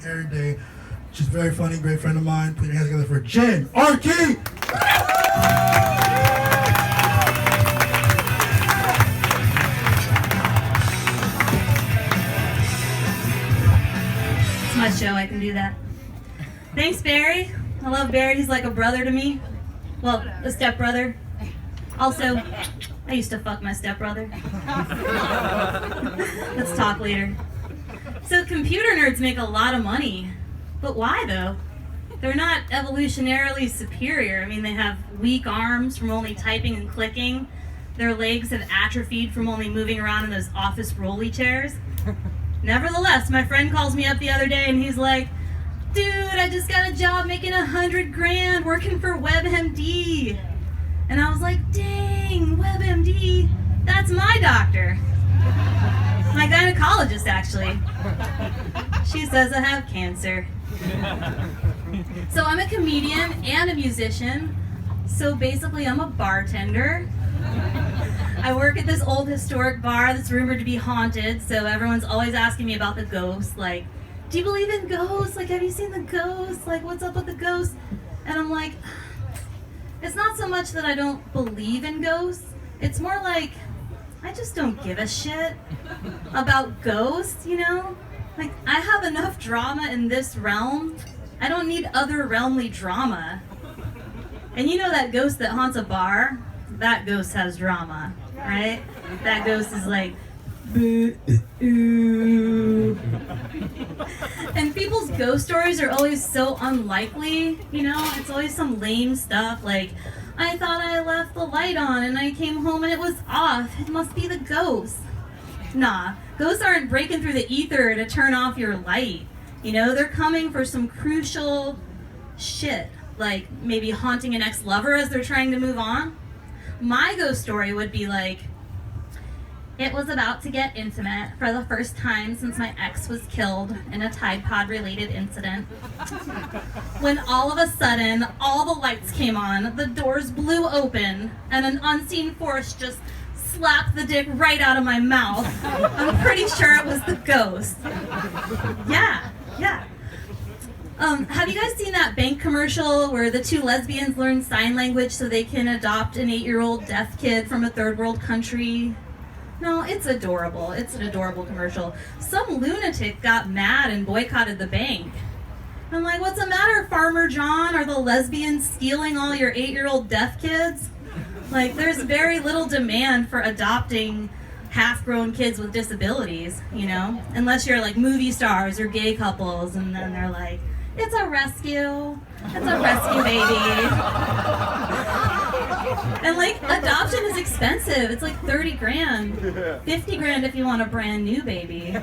every day. She's very funny, great friend of mine. Put your hands together for Jenarchy! It's my show, I can do that. Thanks, Barry. I love Barry, he's like a brother to me. Well, a stepbrother. Also, I used to fuck my stepbrother. Let's talk later. So computer nerds make a lot of money. But why, though? They're not evolutionarily superior. I mean, they have weak arms from only typing and clicking. Their legs have atrophied from only moving around in those office rolly chairs. Nevertheless, my friend calls me up the other day and he's like, dude, I just got a job making $100,000 working for WebMD. And I was like, dang, WebMD, that's my doctor. My gynecologist, actually. She says I have cancer. So I'm a comedian and a musician. So basically I'm a bartender. I work at this old historic bar that's rumored to be haunted, so everyone's always asking me about the ghosts, like, do you believe in ghosts? Like, have you seen the ghosts? Like, what's up with the ghosts? And I'm like, it's not so much that I don't believe in ghosts, it's more like, I just don't give a shit about ghosts, you know? Like, I have enough drama in this realm, I don't need other realmly drama. And you know that ghost that haunts a bar? That ghost has drama, right? That ghost is like, boo, ooh. And people's ghost stories are always so unlikely, you know? It's always some lame stuff like, I thought I left the light on and I came home and it was off. It must be the ghost. Nah, ghosts aren't breaking through the ether to turn off your light. You know, they're coming for some crucial shit, like maybe haunting an ex-lover as they're trying to move on. My ghost story would be like, it was about to get intimate for the first time since my ex was killed in a Tide Pod related incident. When all of a sudden, all the lights came on, the doors blew open, and an unseen force just slapped the dick right out of my mouth. I'm pretty sure it was the ghost. Yeah. Have you guys seen that bank commercial where the two lesbians learn sign language so they can adopt an 8-year-old deaf kid from a third world country? No, it's adorable. It's an adorable commercial. Some lunatic got mad and boycotted the bank. I'm like, what's the matter, Farmer John? Are the lesbians stealing all your 8-year-old deaf kids? Like, there's very little demand for adopting half-grown kids with disabilities, you know? Unless you're like movie stars or gay couples, and then they're like, it's a rescue. It's a rescue baby. And like, adoption is expensive. It's like 30 grand. 50 grand if you want a brand new baby.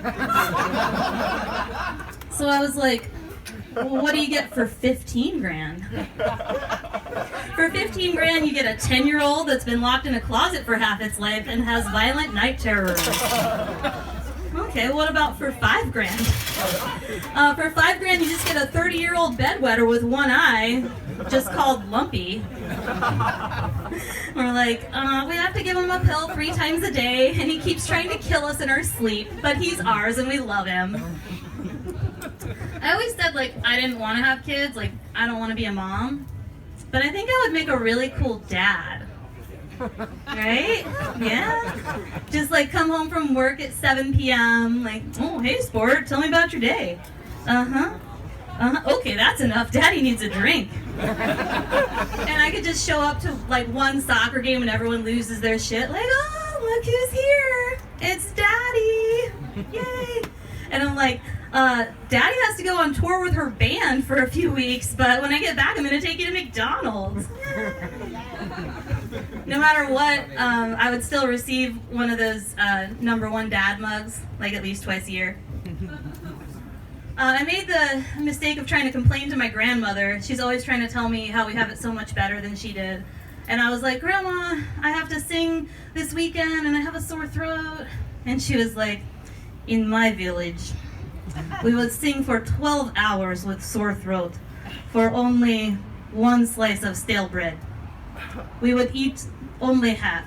So I was like, well, what do you get for 15 grand? For 15 grand, you get a 10-year-old that's been locked in a closet for half its life and has violent night terrors. Okay, what about for 5 grand? For 5 grand, you just get a 30-year-old bedwetter with one eye, just called Lumpy. We're like, we have to give him a pill 3 times a day, and he keeps trying to kill us in our sleep, but he's ours and we love him. I always said, like, I didn't want to have kids, like, I don't want to be a mom, but I think I would make a really cool dad. Right? Yeah? Just like come home from work at 7 p.m. like, oh, hey, sport, tell me about your day. Okay, that's enough. Daddy needs a drink. And I could just show up to like one soccer game and everyone loses their shit. Like, oh, look who's here. It's Daddy. Yay. And I'm like, Daddy has to go on tour with her band for a few weeks, but when I get back, I'm going to take you to McDonald's. No matter what, I would still receive one of those #1 dad mugs, like at least twice a year. I made the mistake of trying to complain to my grandmother. She's always trying to tell me how we have it so much better than she did. And I was like, Grandma, I have to sing this weekend and I have a sore throat. And she was like, in my village, we would sing for 12 hours with sore throat for only 1 slice of stale bread. We would eat only half,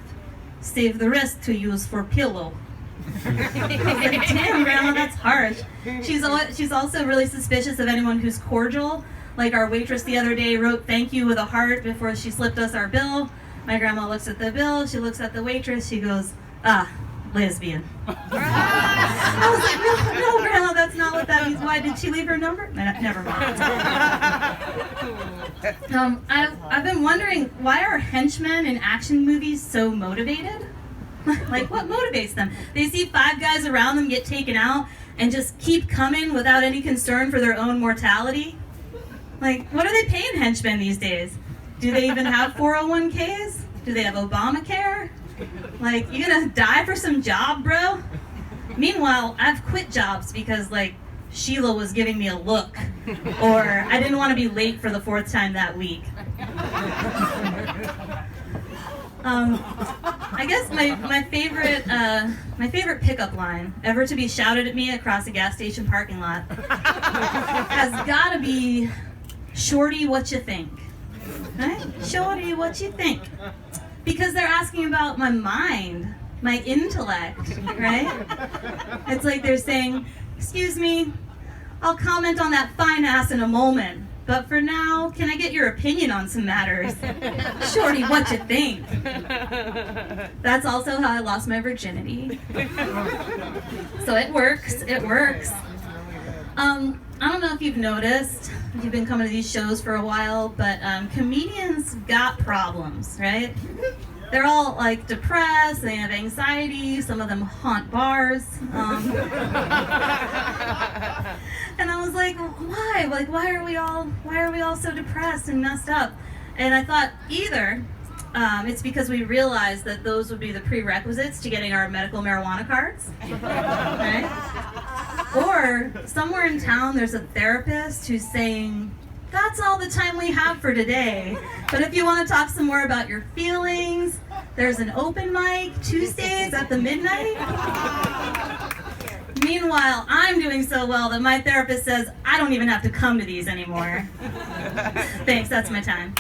save the rest to use for pillow. I was like, damn, Grandma, that's harsh. She's also really suspicious of anyone who's cordial. Like our waitress the other day wrote thank you with a heart before she slipped us our bill. My grandma looks at the bill, she looks at the waitress, she goes, lesbian. I was like, no, Grandma, that's not what that means. Why, did she leave her number? Never mind. I've been wondering, why are henchmen in action movies so motivated? Like, what motivates them? They see 5 guys around them get taken out and just keep coming without any concern for their own mortality? Like, what are they paying henchmen these days? Do they even have 401ks? Do they have Obamacare? Like, you gonna die for some job, bro? Meanwhile, I've quit jobs because, like, Sheila was giving me a look, or I didn't want to be late for the 4th time that week. I guess my favorite pickup line ever to be shouted at me across a gas station parking lot has got to be, "Shorty, what you think?" Right? Shorty, what you think? Because they're asking about my mind, my intellect, right? It's like they're saying, "Excuse me, I'll comment on that fine ass in a moment, but for now, can I get your opinion on some matters? Shorty, what you think?" That's also how I lost my virginity. So it works, it works. I don't know if you've noticed, if you've been coming to these shows for a while, but comedians got problems, right? They're all like depressed, they have anxiety, some of them haunt bars. And I was like, why? Like, why are we all so depressed and messed up? And I thought either it's because we realized that those would be the prerequisites to getting our medical marijuana cards, right? Or somewhere in town there's a therapist who's saying, "That's all the time we have for today. But if you want to talk some more about your feelings, there's an open mic Tuesdays at the midnight." Meanwhile, I'm doing so well that my therapist says I don't even have to come to these anymore. Thanks, that's my time.